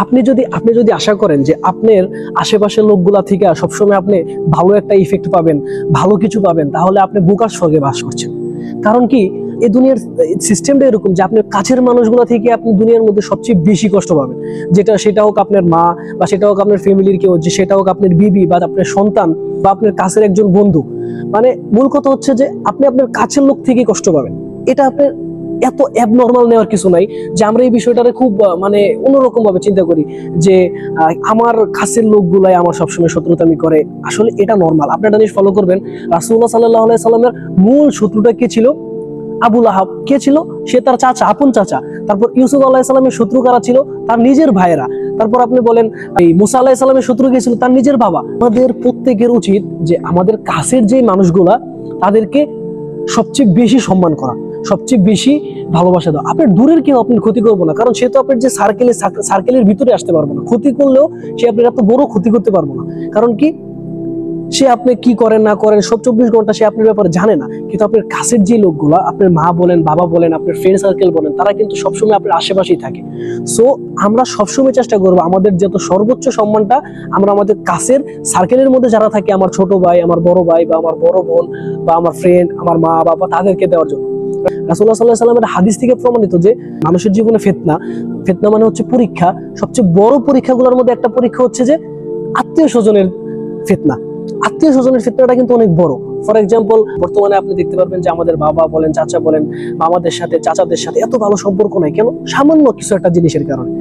আপনি যদি আশা করেন যে আপনার আশেপাশের লোকগুলা থেকে সবসময় আপনি ভালো একটা ইফেক্ট পাবেন, ভালো কিছু পাবেন, তাহলে আপনি বোকার স্বর্গে বাস করছেন। কারণ কি, এই দুনিয়ার সিস্টেমটা এরকম যে আপনার কাছের মানুষগুলো থেকে আপনি দুনিয়ার মধ্যে সবচেয়ে বেশি কষ্ট পাবেন। সেটা হোক আপনার মা, বা সেটা হোক আপনার ফ্যামিলির কেউ, যে সেটা হোক আপনার বিবি বা আপনার সন্তান বা আপনার কাছের একজন বন্ধু। মানে মূল কথা হচ্ছে যে আপনি আপনার কাছের লোক থেকে কষ্ট পাবেন। এটা আপনার এত অ্যাবনর্মাল নেওয়ার কিছু নাই যে আমরা এই বিষয়টারে খুব মানে অন্যরকম ভাবে চিন্তা করি যে আমার কাছের লোকগুলাই আমার সবসময় শত্রুতামি করে। আসলে এটা নর্মাল। আপনি একটা জিনিস ফলো করবেন, রাসূলুল্লাহ সাল্লাল্লাহু আলাইহি সাল্লামের মূল শত্রুটা কে ছিল? আবু লাহাব। কে ছিল? সে তার চাচা, আপন চাচা। তারপর ইউসুফ আলাইহিস সালামের শত্রু কারা ছিল? তার নিজের ভাইয়েরা। তারপর আপনি বলেন এই মুসা আলাইহিস সালামের শত্রু কে ছিল? তার নিজের বাবা। আমাদের প্রত্যেকের উচিত যে আমাদের কাছের যে মানুষগুলা তাদেরকে সবচেয়ে বেশি সম্মান করা, সবচেয়ে বেশি ভালোবাসা দাও। আপনার দূরের কেউ আপনার ক্ষতি করবো না, কারণ সে তো আপনার যে সার্কেলের ভিতরে আসতে পারবো না। ক্ষতি করলেও সে আপনার এত বড় ক্ষতি করতে পারবো না। কারণ কি, সে আপনি কি করেন না করেন সব 24 ঘন্টা সে আপনার ব্যাপারে জানে না। কিন্তু আপনার কাছের যে লোকগুলো, আপনার মা বলেন, বাবা বলেন, আপনার ফ্রেন্ড সার্কেল বলেন, তারা কিন্তু সবসময় আপনার আশেপাশেই থাকে। সো আমরা সবসময় চেষ্টা করবো আমাদের যত সর্বোচ্চ সম্মানটা আমরা আমাদের কাছের সার্কেলের মধ্যে যারা থাকে, আমার ছোট ভাই, আমার বড় ভাই, বা আমার বড় বোন, বা আমার ফ্রেন্ড, আমার মা বাবা, তাদেরকে দেওয়ার জন্য। রাসূলুল্লাহ সাল্লাল্লাহু আলাইহি ওয়াসাল্লামের হাদিস থেকে প্রমাণিত যে মানুষের জীবনে ফিতনা মানে হচ্ছে পরীক্ষা। সবচেয়ে বড় পরীক্ষাগুলোর মধ্যে একটা পরীক্ষা হচ্ছে যে আত্মীয় স্বজনের ফিতনা। আত্মীয় স্বজনের ফিতনাটা কিন্তু অনেক বড়। ফর এক্সাম্পল, বর্তমানে আপনি দেখতে পারবেন যে আমাদের বাবা বলেন, চাচা বলেন, মামাদের সাথে, চাচাদের সাথে এত ভালো সম্পর্ক নাই। কেন? সামান্য কিছু একটা জিনিসের কারণে।